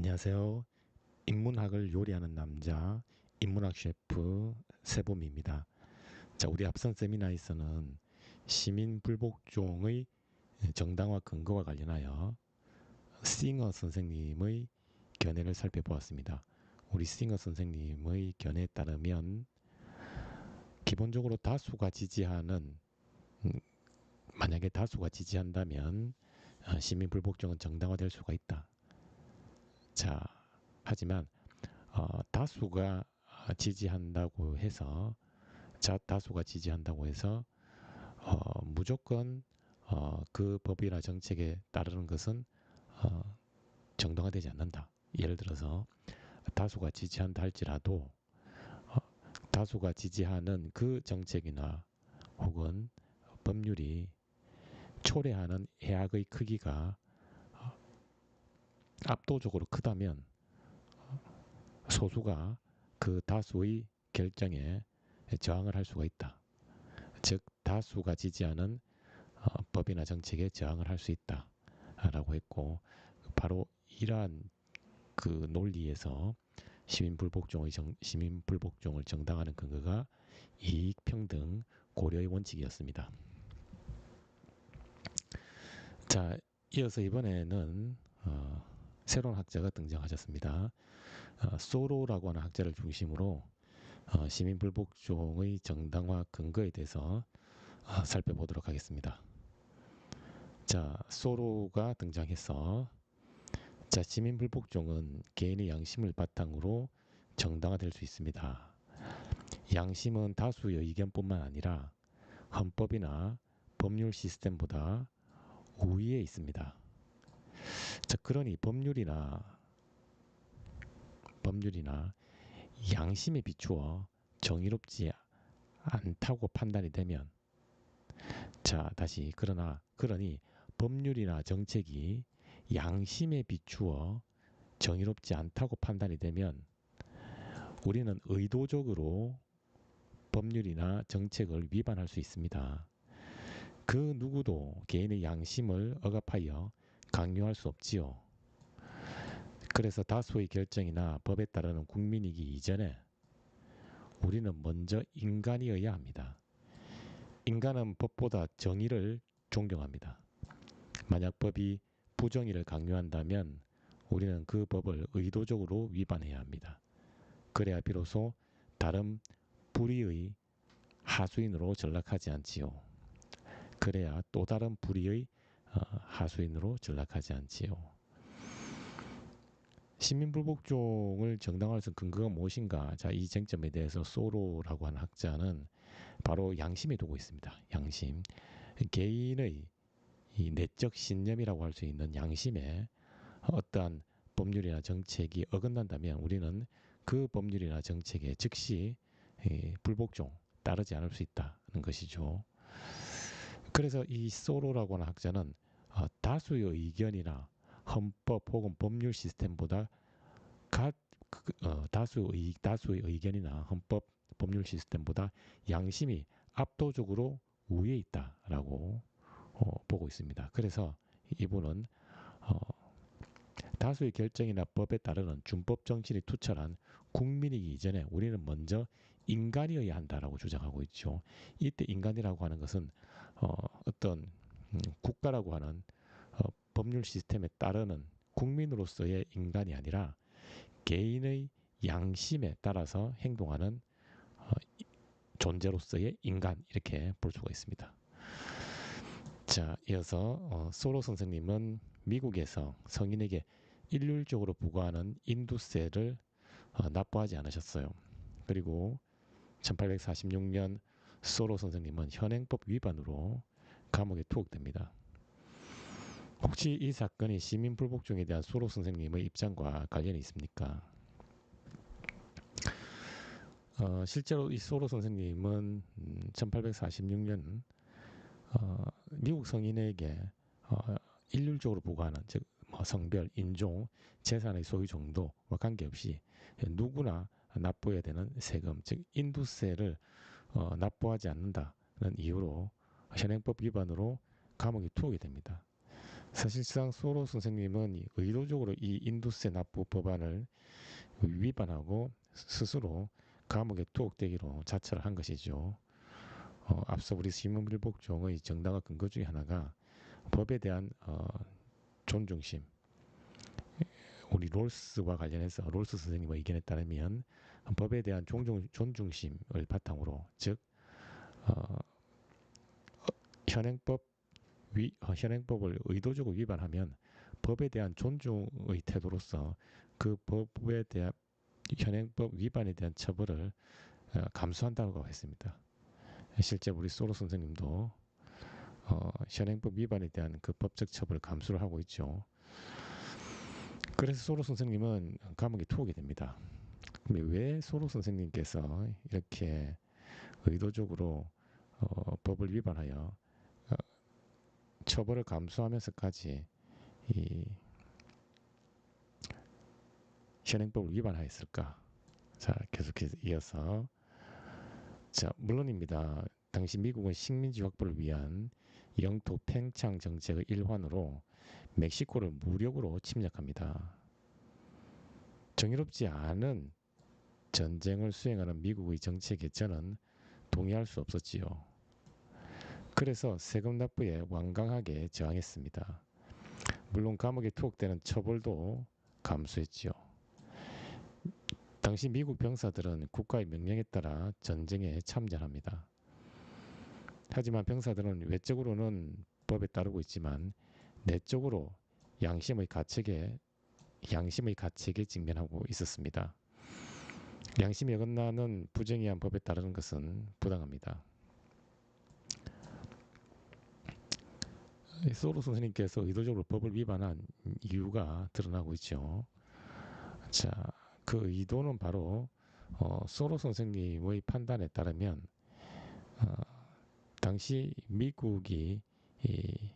안녕하세요. 인문학을 요리하는 남자, 인문학 셰프 세봄입니다. 자, 우리 앞선 세미나에서는 시민 불복종의 정당화 근거와 관련하여 싱어 선생님의 견해를 살펴보았습니다. 우리 싱어 선생님의 견해에 따르면 기본적으로 다수가 지지하는 만약에 다수가 지지한다면 시민 불복종은 정당화될 수가 있다. 자, 하지만 다수가 지지한다고 해서 다수가 지지한다고 해서 무조건 그 법이나 정책에 따르는 것은 정당화되지 않는다. 예를 들어서 다수가 지지한다 할지라도 어, 다수가 지지하는 그 정책이나 혹은 법률이 초래하는 해악의 크기가 압도적으로 크다면 소수가 그 다수의 결정에 저항을 할 수가 있다. 즉 다수가 지지하는 법이나 정책에 저항을 할 수 있다라고 했고, 바로 이러한 그 논리에서 시민 불복종을 정당화하는 근거가 이익평등 고려의 원칙이었습니다. 자, 이어서 이번에는 새로운 학자가 등장하셨습니다. 소로라고 하는 학자를 중심으로 시민 불복종의 정당화 근거에 대해서 살펴보도록 하겠습니다. 자, 소로가 등장해서 자, 시민 불복종은 개인의 양심을 바탕으로 정당화될 수 있습니다. 양심은 다수의 의견뿐만 아니라 헌법이나 법률 시스템보다 우위에 있습니다. 자, 그러니 법률이나 양심에 비추어 정의롭지 않다고 판단이 되면, 자, 다시 그러니 법률이나 정책이 양심에 비추어 정의롭지 않다고 판단이 되면 우리는 의도적으로 법률이나 정책을 위반할 수 있습니다. 그 누구도 개인의 양심을 억압하여 강요할 수 없지요. 그래서 다수의 결정이나 법에 따르는 국민이기 이전에 우리는 먼저 인간이어야 합니다. 인간은 법보다 정의를 존경합니다. 만약 법이 부정의를 강요한다면 우리는 그 법을 의도적으로 위반해야 합니다. 그래야 비로소 다른 불의의 하수인으로 전락하지 않지요. 그래야 또 다른 불의의 하수인으로 전락하지 않지요. 시민불복종을 정당화할 수 있는 근거가 무엇인가? 자, 이 쟁점에 대해서 소로라고 하는 학자는 바로 양심에 두고 있습니다. 양심. 개인의 이 내적 신념이라고 할 수 있는 양심에 어떠한 법률이나 정책이 어긋난다면 우리는 그 법률이나 정책에 즉시 불복종, 따르지 않을 수 있다는 것이죠. 그래서 이 소로라고 하는 학자는 다수의 의견이나 헌법 혹은 법률 시스템보다 다수의 의견이나 헌법 법률 시스템보다 양심이 압도적으로 우위에 있다라고 보고 있습니다. 그래서 이분은 다수의 결정이나 법에 따르는 준법 정신이 투철한 국민이기 이전에 우리는 먼저 인간이어야 한다라고 주장하고 있죠. 이때 인간이라고 하는 것은 어떤 국가라고 하는 법률 시스템에 따르는 국민으로서의 인간이 아니라 개인의 양심에 따라서 행동하는 존재로서의 인간, 이렇게 볼 수가 있습니다. 자, 이어서 소로 선생님은 미국에서 성인에게 일률적으로 부과하는 인두세를 납부하지 않으셨어요. 그리고 1846년 소로 선생님은 현행법 위반으로 감옥에 투옥됩니다. 혹시 이 사건이 시민 불복종에 대한 소로 선생님의 입장과 관련이 있습니까? 실제로 이 소로 선생님은 1846년 미국 성인에게 일률적으로 부과하는, 즉 성별, 인종, 재산의 소유 정도와 관계없이 누구나 납부해야 되는 세금, 즉 인두세를 납부하지 않는다는 이유로 현행법 위반으로 감옥에 투옥이 됩니다. 사실상 소로 선생님은 의도적으로 이 인두세 납부 법안을 위반하고 스스로 감옥에 투옥되기로 자처를 한 것이죠. 앞서 우리 시민불복종의 정당화 근거 중에 하나가 법에 대한 존중심. 우리 롤스와 관련해서 롤스 선생님의 의견에 따르면 법에 대한 존중심을 바탕으로 즉 현행법 현행법을 의도적으로 위반하면 법에 대한 존중의 태도로서 그 법에 대한 현행법 위반에 대한 처벌을 감수한다고 했습니다. 실제 우리 소로 선생님도 현행법 위반에 대한 그 법적 처벌을 감수를 하고 있죠. 그래서 소로 선생님은 감옥에 투옥이 됩니다. 근데 왜 소로 선생님께서 이렇게 의도적으로 법을 위반하여 처벌을 감수하면서까지 이 현행법을 위반하였을까? 자, 계속해서 이어서 자, 물론입니다. 당시 미국은 식민지 확보를 위한 영토 팽창 정책의 일환으로 멕시코를 무력으로 침략합니다. 정의롭지 않은 전쟁을 수행하는 미국의 정책에 저는 동의할 수 없었지요. 그래서 세금 납부에 완강하게 저항했습니다. 물론 감옥에 투옥되는 처벌도 감수했지요. 당시 미국 병사들은 국가의 명령에 따라 전쟁에 참전합니다. 하지만 병사들은 외적으로는 법에 따르고 있지만 내적으로 양심의 가책에 직면하고 있었습니다. 양심이 어긋나는 부정의한 법에 따르는 것은 부당합니다. 소로 선생님께서 의도적으로 법을 위반한 이유가 드러나고 있죠. 자, 그 의도는 바로 소로 선생님의 판단에 따르면 당시 미국이 이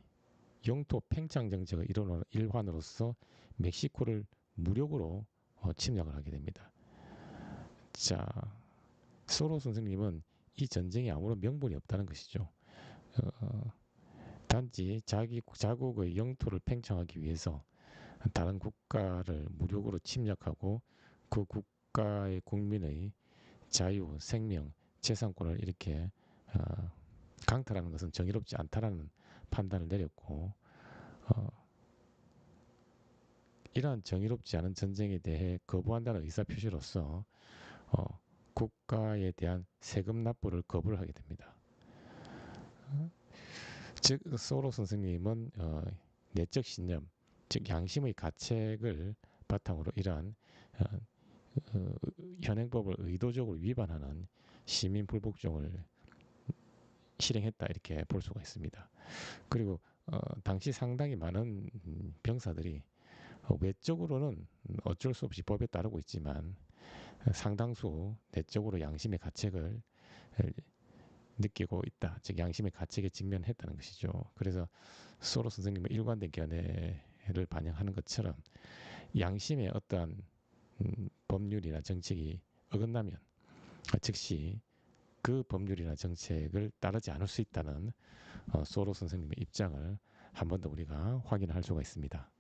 영토 팽창 정책의 일환으로서 멕시코를 무력으로 침략을 하게 됩니다. 자, 소로 선생님은 이 전쟁에 아무런 명분이 없다는 것이죠. 단지 자국의 영토를 팽창하기 위해서 다른 국가를 무력으로 침략하고 그 국가의 국민의 자유, 생명, 재산권을 이렇게 강탈하는 것은 정의롭지 않다라는 판단을 내렸고 이러한 정의롭지 않은 전쟁에 대해 거부한다는 의사표시로서 국가에 대한 세금 납부를 거부를 하게 됩니다. 즉 소로 선생님은 내적 신념, 즉 양심의 가책을 바탕으로 이러한 현행법을 의도적으로 위반하는 시민 불복종을 실행했다 이렇게 볼 수가 있습니다. 그리고 당시 상당히 많은 병사들이 외적으로는 어쩔 수 없이 법에 따르고 있지만 상당수 내적으로 양심의 가책을 느끼고 있다. 즉 양심의 가책에 직면했다는 것이죠. 그래서 소로 선생님의 일관된 견해를 반영하는 것처럼 양심의 어떠한 법률이나 정책이 어긋나면 즉시 그 법률이나 정책을 따르지 않을 수 있다는 소로 선생님의 입장을 한 번 더 우리가 확인할 수가 있습니다.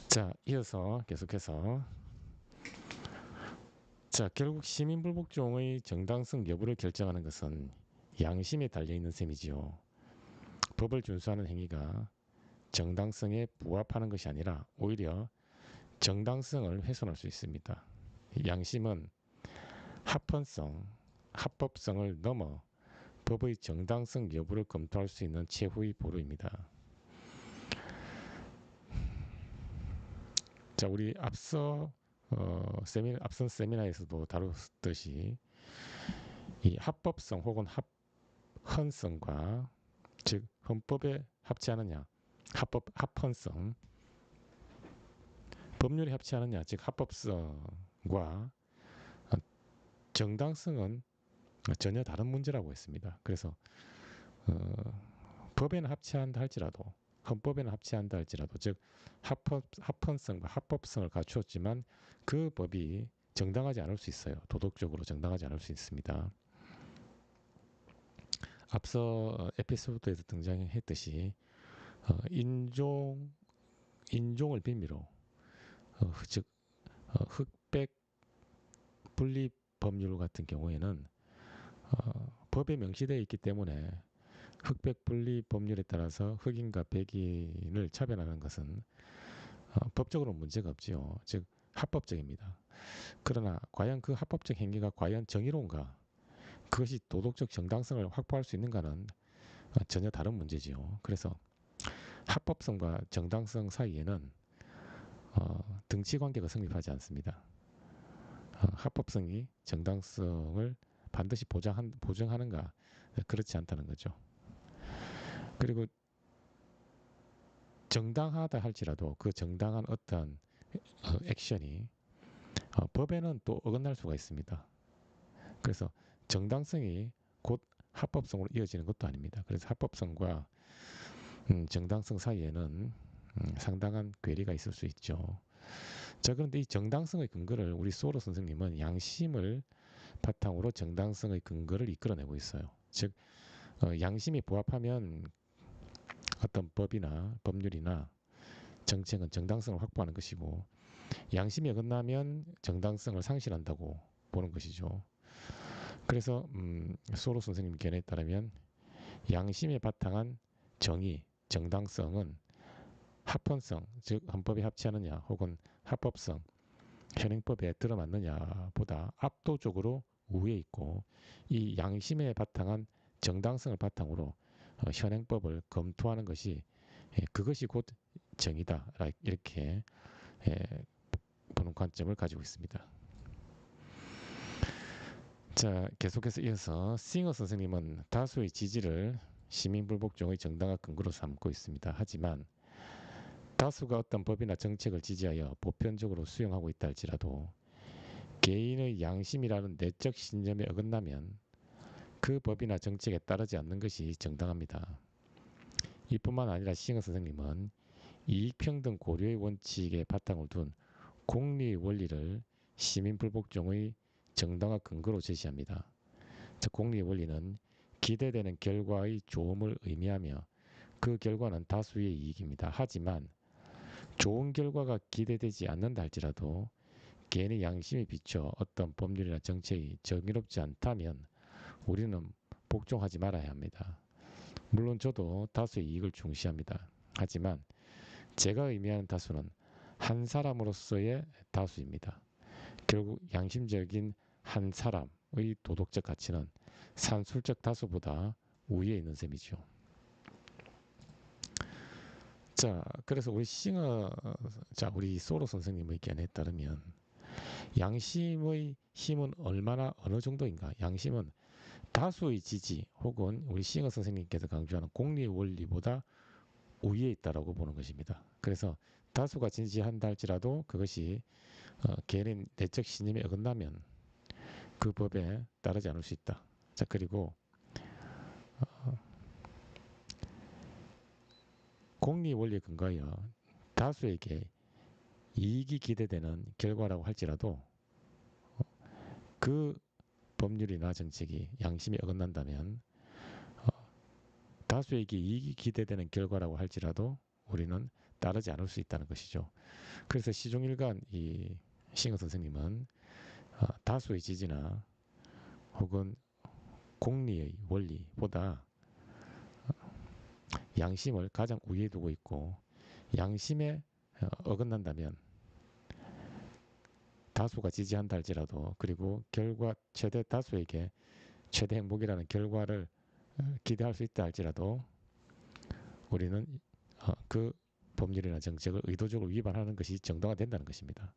자, 이어서 계속해서 자, 결국 시민불복종의 정당성 여부를 결정하는 것은 양심에 달려있는 셈이지요. 법을 준수하는 행위가 정당성에 부합하는 것이 아니라 오히려 정당성을 훼손할 수 있습니다. 양심은 합법성을 넘어 법의 정당성 여부를 검토할 수 있는 최후의 보루입니다. 자, 우리 앞선 세미나에서도 다뤘듯이 이 합법성 혹은 합헌성과 즉 헌법에 합치하느냐 합헌성 법률에 합치하느냐 즉 합법성과 정당성은 전혀 다른 문제라고 했습니다. 그래서 법에는 합치한다 할지라도 헌법에는 합치한다 할지라도 즉 합헌성과 합법성을 갖추었지만 그 법이 정당하지 않을 수 있어요. 도덕적으로 정당하지 않을 수 있습니다. 앞서 에피소드에서 등장했듯이 인종을 빌미로 즉 흑백 분리 법률 같은 경우에는 법에 명시되어 있기 때문에 흑백 분리 법률에 따라서 흑인과 백인을 차별하는 것은 법적으로 문제가 없지요. 즉 합법적입니다. 그러나 과연 그 합법적 행위가 과연 정의로운가? 그것이 도덕적 정당성을 확보할 수 있는가는 전혀 다른 문제지요. 그래서 합법성과 정당성 사이에는 등치 관계가 성립하지 않습니다. 합법성이 정당성을 반드시 보증하는가? 그렇지 않다는 거죠. 그리고 정당하다 할지라도 그 정당한 어떤 액션이 법에는 또 어긋날 수가 있습니다. 그래서 정당성이 곧 합법성으로 이어지는 것도 아닙니다. 그래서 합법성과 정당성 사이에는 상당한 괴리가 있을 수 있죠. 자, 그런데 이 정당성의 근거를 우리 소로 선생님은 양심을 바탕으로 정당성의 근거를 이끌어내고 있어요. 즉 양심이 부합하면 어떤 법이나 법률이나 정책은 정당성을 확보하는 것이고 양심이 어긋나면 정당성을 상실한다고 보는 것이죠. 그래서 소로 선생님 견해에 따르면 양심에 바탕한 정의, 정당성은 합헌성, 즉 헌법에 합치하느냐 혹은 합법성, 현행법에 들어맞느냐보다 압도적으로 우위에 있고 이 양심에 바탕한 정당성을 바탕으로 현행법을 검토하는 것이 그것이 곧 정의다 이렇게 보는 관점을 가지고 있습니다. 자, 계속해서 이어서 싱어 선생님은 다수의 지지를 시민불복종의 정당한 근거로 삼고 있습니다. 하지만 다수가 어떤 법이나 정책을 지지하여 보편적으로 수용하고 있다 할지라도 개인의 양심이라는 내적 신념에 어긋나면 그 법이나 정책에 따르지 않는 것이 정당합니다. 이뿐만 아니라 싱어 선생님은 이익평등 고려의 원칙에 바탕을 둔 공리의 원리를 시민불복종의 정당화 근거로 제시합니다. 즉 공리의 원리는 기대되는 결과의 좋음을 의미하며 그 결과는 다수의 이익입니다. 하지만 좋은 결과가 기대되지 않는다 할지라도 개인의 양심에 비춰 어떤 법률이나 정책이 정의롭지 않다면 우리는 복종하지 말아야 합니다. 물론 저도 다수의 이익을 중시합니다. 하지만 제가 의미하는 다수는 한 사람으로서의 다수입니다. 결국 양심적인 한 사람의 도덕적 가치는 산술적 다수보다 우위에 있는 셈이죠. 자, 그래서 우리 소로 선생님의 견해에 따르면 양심의 힘은 어느 정도인가? 양심은 다수의 지지 혹은 우리 싱어 선생님께서 강조하는 공리의 원리보다 우위에 있다라고 보는 것입니다. 그래서 다수가 지지한다 할지라도 그것이 개인의 내적 신념에 어긋나면 그 법에 따르지 않을 수 있다. 자, 그리고 공리 원리에 근거하여 다수에게 이익이 기대되는 결과라고 할지라도 그 법률이나 정책이 양심에 어긋난다면 다수에게 이익이 기대되는 결과라고 할지라도 우리는 따르지 않을 수 있다는 것이죠. 그래서 시종일관 이 싱어 선생님은 다수의 지지나 혹은 공리의 원리보다 양심을 가장 우위에 두고 있고 양심에 어긋난다면 다수가 지지한다 할지라도 그리고 결과 최대 다수에게 최대 행복이라는 결과를 기대할 수 있다 할지라도 우리는 그 법률이나 정책을 의도적으로 위반하는 것이 정당화된다는 것입니다.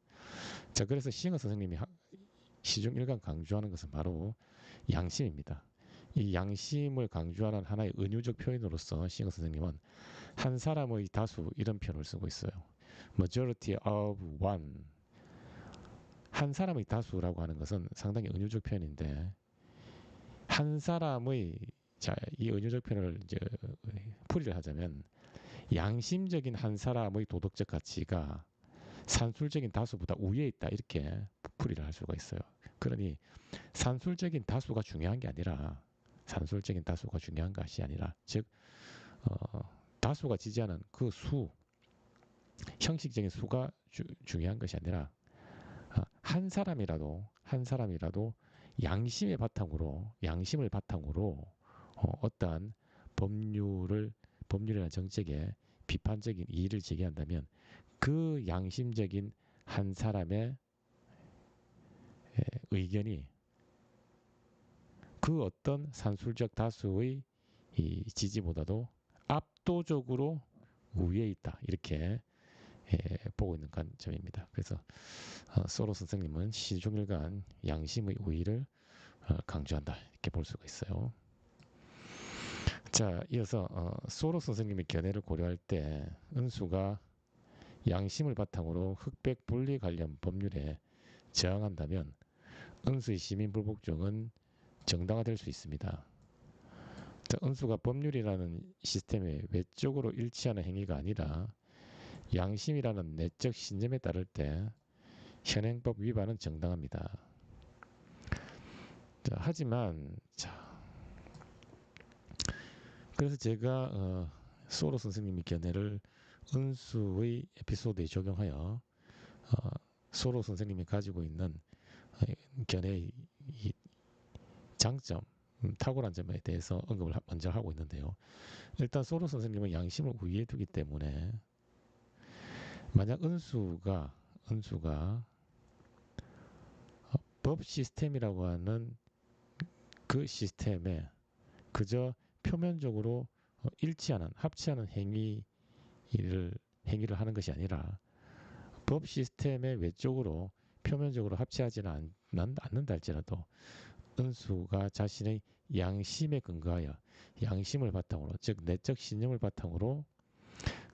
자, 그래서 싱어 선생님이 시중일관 강조하는 것은 바로 양심입니다. 이 양심을 강조하는 하나의 은유적 표현으로서 싱어 선생님은 한 사람의 다수 이런 표현을 쓰고 있어요. Majority of one. 한 사람의 다수라고 하는 것은 상당히 은유적 표현인데 한 사람의 이 은유적 표현을 이제 풀이를 하자면 양심적인 한 사람의 도덕적 가치가 산술적인 다수보다 우위에 있다 이렇게 풀이를 할 수가 있어요. 그러니 산술적인 다수가 중요한 게 아니라 산술적인 다수가 중요한 것이 아니라, 즉 다수가 지지하는 그 수, 형식적인 수가 중요한 것이 아니라 한 사람이라도 양심을 바탕으로 어떠한 법률이나 정책에 비판적인 이의를 제기한다면 그 양심적인 한 사람의 의견이 그 어떤 산술적 다수의 이 지지보다도 압도적으로 우위에 있다, 이렇게 보고 있는 관점입니다. 그래서 소로 선생님은 시종일관 양심의 우위를 강조한다, 이렇게 볼 수가 있어요. 자, 이어서 소로 선생님의 견해를 고려할 때 은수가 양심을 바탕으로 흑백 분리 관련 법률에 저항한다면 은수의 시민 불복종은 정당화될 수 있습니다. 자, 은수가 법률이라는 시스템에 외적으로 일치하는 행위가 아니라 양심이라는 내적 신념에 따를 때 현행법 위반은 정당합니다. 자, 하지만 그래서 제가 소로 선생님의 견해를 은수의 에피소드에 적용하여 소로 선생님이 가지고 있는 견해의 이 장점, 탁월한 점에 대해서 언급을 먼저 하고 있는데요. 일단 소로 선생님은 양심을 우위에 두기 때문에 만약 은수가 법 시스템이라고 하는 그 시스템에 그저 표면적으로 합치하는 행위를 하는 것이 아니라 법 시스템의 외적으로 표면적으로 합치하지는 않는다 할지라도 은수가 자신의 양심에 근거하여 양심을 바탕으로, 즉 내적 신념을 바탕으로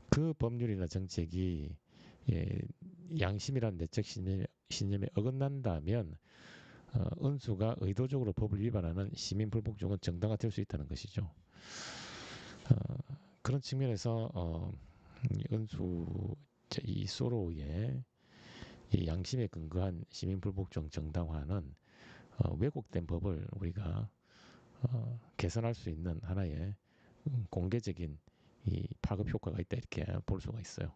그 법률이나 정책이 양심이라는 내적 신념에 어긋난다면 은수가 의도적으로 법을 위반하는 시민 불복종은 정당화될 수 있다는 것이죠. 그런 측면에서 은수 이 소로의 이 양심에 근거한 시민 불복종 정당화는 왜곡된 법을 우리가 개선할 수 있는 하나의 공개적인 이 파급 효과가 있다, 이렇게 볼 수가 있어요.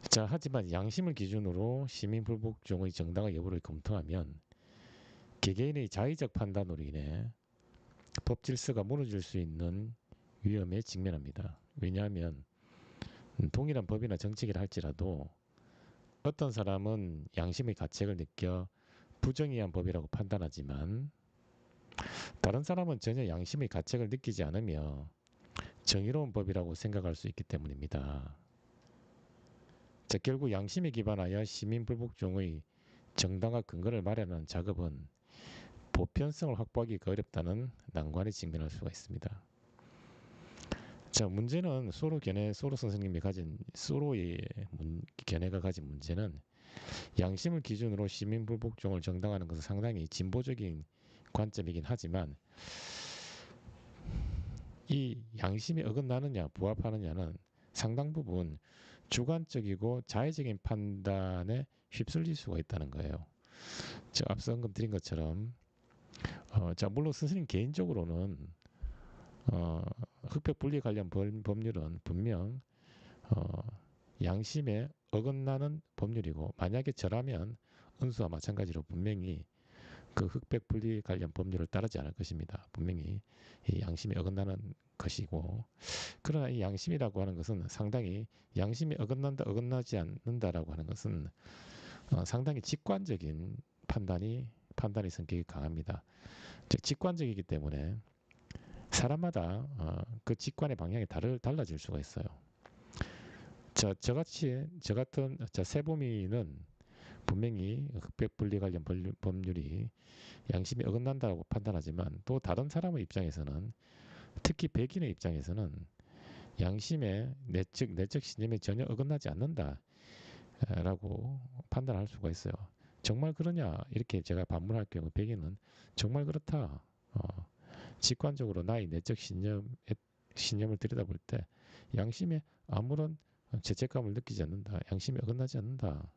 자, 하지만 양심을 기준으로 시민 불복종의 정당화 여부를 검토하면 개개인의 자의적 판단으로 인해 법 질서가 무너질 수 있는 위험에 직면합니다. 왜냐하면 동일한 법이나 정책이라 할지라도 어떤 사람은 양심의 가책을 느껴 부정의한 법이라고 판단하지만 다른 사람은 전혀 양심의 가책을 느끼지 않으며 정의로운 법이라고 생각할 수 있기 때문입니다. 자, 결국 양심에 기반하여 시민 불복종의 정당화 근거를 마련하는 작업은 보편성을 확보하기가 어렵다는 난관에 직면할 수가 있습니다. 자, 문제는 소로 선생님이 가진 소로의 견해가 가진 문제는 양심을 기준으로 시민 불복종을 정당화하는 것은 상당히 진보적인 관점이긴 하지만 이 양심에 어긋나느냐 부합하느냐는 상당 부분 주관적이고 자의적인 판단에 휩쓸릴 수가 있다는 거예요. 제가 앞서 언급드린 것처럼 자, 물론 스님 개인적으로는 흑백 분리 관련 법률은 분명 양심에 어긋나는 법률이고, 만약에 저라면 은수와 마찬가지로 분명히 그 흑백 분리 관련 법률을 따르지 않을 것입니다. 분명히 이 양심에 어긋나는 것이고, 그러나 이 양심이라고 하는 것은 상당히 양심이 어긋난다 어긋나지 않는다라고 하는 것은 상당히 직관적인 판단의 성격이 강합니다. 즉 직관적이기 때문에 사람마다 그 직관의 방향이 달라질 수가 있어요. 저 같은 세보미는 분명히 흑백 분리 관련 법률이 양심이 어긋난다고 판단하지만, 또 다른 사람의 입장에서는, 특히 백인의 입장에서는 양심의 내적 신념에 전혀 어긋나지 않는다라고 판단할 수가 있어요. 정말 그러냐, 이렇게 제가 반문할 경우 백인은 정말 그렇다. 직관적으로 나의 내적 신념을 들여다볼 때 양심에 아무런 죄책감을 느끼지 않는다. 양심에 어긋나지 않는다.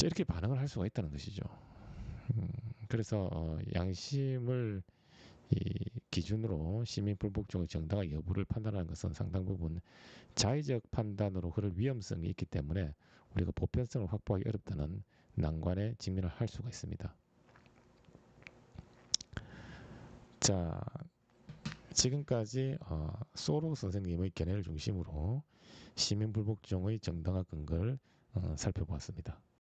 이렇게 반응을 할 수가 있다는 것이죠. 그래서 양심을 이 기준으로 시민 불복종의 정당화 여부를 판단하는 것은 상당 부분 자의적 판단으로 흐를 위험성이 있기 때문에 우리가 보편성을 확보하기 어렵다는 난관에 직면을 할 수가 있습니다. 자, 지금까지 소로 선생님의 견해를 중심으로 시민 불복종의 정당화 근거를 살펴보았습니다.